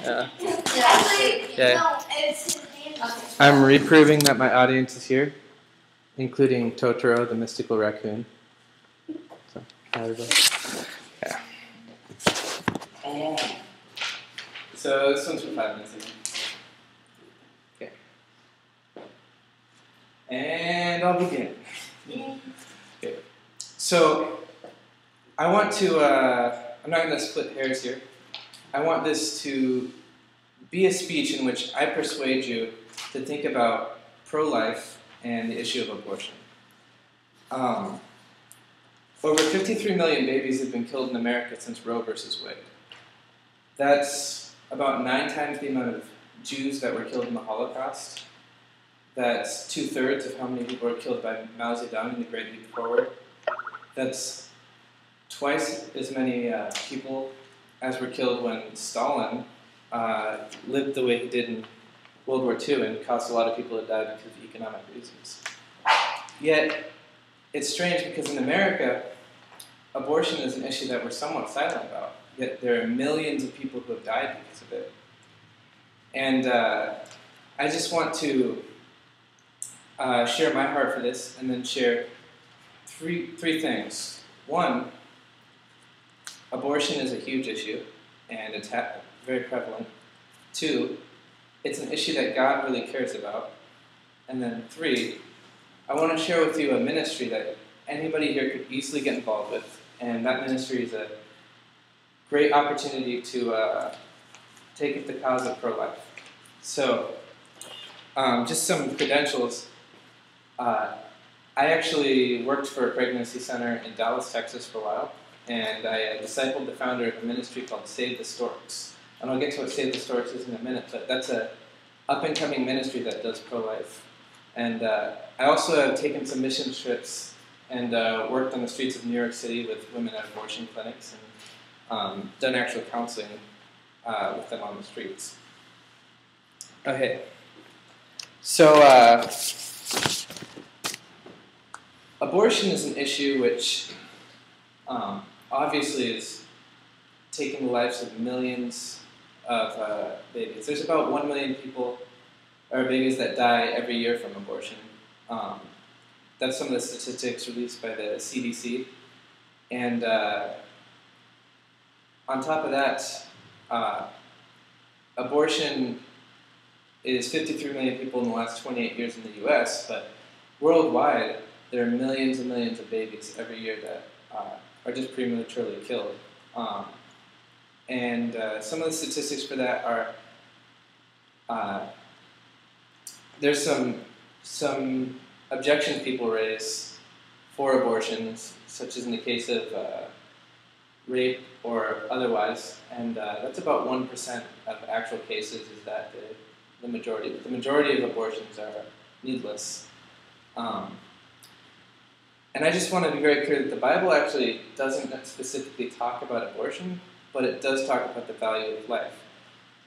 Yeah. I'm reproving that my audience is here, including Totoro, the mystical raccoon. So, hi everybody. Yeah. So this one's for 5 minutes again. Okay. And I'll begin. Okay. So I want to, I'm not going to split hairs here. I want this to be a speech in which I persuade you to think about pro-life and the issue of abortion. Over 53 million babies have been killed in America since Roe versus Wade. That's about 9 times the amount of Jews that were killed in the Holocaust. That's 2/3 of how many people were killed by Mao Zedong in the Great Leap Forward. That's twice as many people as were killed when Stalin lived the way he did in World War II and caused a lot of people to die because of economic reasons. Yet, it's strange because in America, abortion is an issue that we're somewhat silent about. Yet there are millions of people who have died because of it. And I just want to share my heart for this and then share three things. One, abortion is a huge issue and it's very prevalent. 2, it's an issue that God really cares about. And then 3, I want to share with you a ministry that anybody here could easily get involved with, and that ministry is a great opportunity to take up the cause of pro-life. So, just some credentials. I actually worked for a pregnancy center in Dallas, Texas for a while, and I discipled the founder of a ministry called Save the Storks. And I'll get to what Save the Storks is in a minute, but that's a up-and-coming ministry that does pro-life. And I also have taken some mission trips and worked on the streets of New York City with women at abortion clinics and done actual counseling with them on the streets. Okay. So abortion is an issue which obviously is taking the lives of millions of babies. There's about 1 million people or babies that die every year from abortion. That's some of the statistics released by the CDC. And on top of that, abortion is 53 million people in the last 28 years in the US, but worldwide, there are millions and millions of babies every year that are just prematurely killed. And some of the statistics for that are there's some objections people raise for abortions, such as in the case of rape or otherwise, and that's about 1% of actual cases is that the majority. But the majority of abortions are needless. And I just want to be very clear that the Bible actually doesn't specifically talk about abortion, but it does talk about the value of life.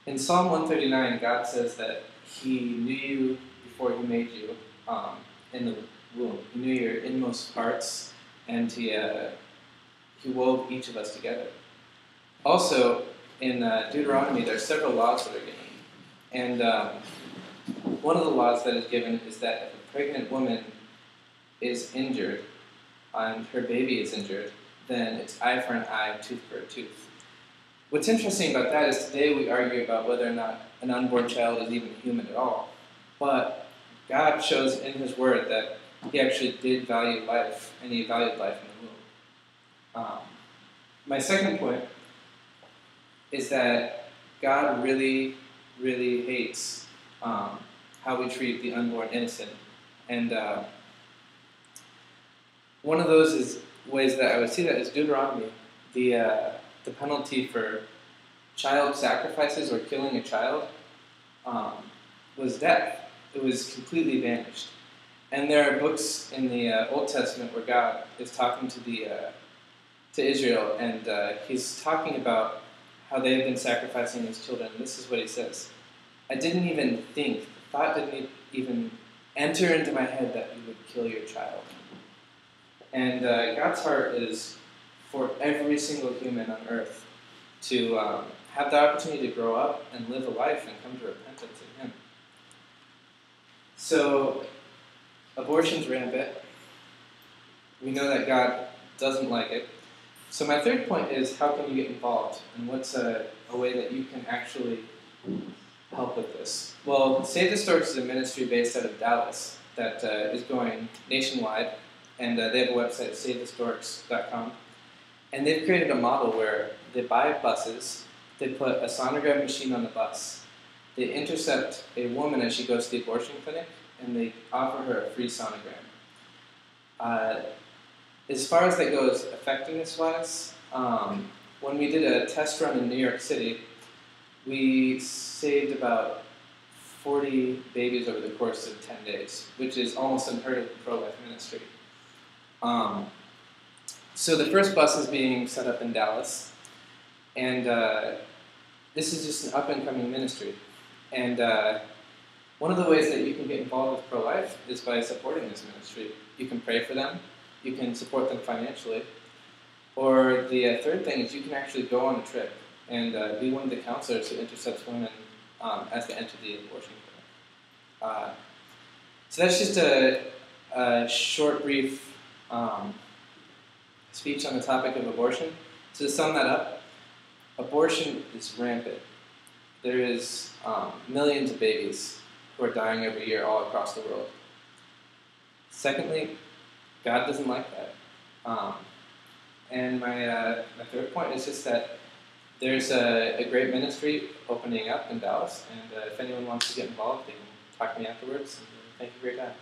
In Psalm 139, God says that He knew you before He made you in the womb. He knew your inmost parts, and He wove each of us together. Also, in Deuteronomy, there are several laws that are given. And one of the laws that is given is that if a pregnant woman is injured, and her baby is injured, then it's eye for an eye, tooth for a tooth. What's interesting about that is today we argue about whether or not an unborn child is even human at all. But God shows in His Word that He actually did value life, and He valued life in the womb. My second point is that God really, really hates how we treat the unborn innocent. And one of those ways that I would see that is Deuteronomy. The penalty for child sacrifices or killing a child was death. It was completely banished. And there are books in the Old Testament where God is talking to Israel, and He's talking about how they have been sacrificing His children. This is what He says: "I didn't even think, the thought didn't even enter into my head that you would kill your child." And God's heart is for every single human on earth to have the opportunity to grow up and live a life and come to repentance in Him. So, abortion's rampant. We know that God doesn't like it. So my third point is, how can you get involved? And what's a way that you can actually help with this? Well, Save the Storks is a ministry based out of Dallas that is going nationwide. And they have a website, savethestorks.com. And they've created a model where they buy buses, they put a sonogram machine on the bus, they intercept a woman as she goes to the abortion clinic, and they offer her a free sonogram. As far as that goes, effectiveness-wise, when we did a test run in New York City, we saved about 40 babies over the course of 10 days, which is almost unheard of in pro-life ministry. So the first bus is being set up in Dallas, and this is just an up-and-coming ministry. And one of the ways that you can get involved with pro-life is by supporting this ministry. You can pray for them, you can support them financially, or the third thing is you can actually go on a trip and be one of the counselors who intercepts women as they enter the abortion clinic. So that's just a short, brief speech on the topic of abortion. So to sum that up, abortion is rampant. There is millions of babies who are dying every year all across the world. Secondly, God doesn't like that. And my third point is just that there's a great ministry opening up in Dallas, and if anyone wants to get involved, they can talk to me afterwards. And thank you for your time.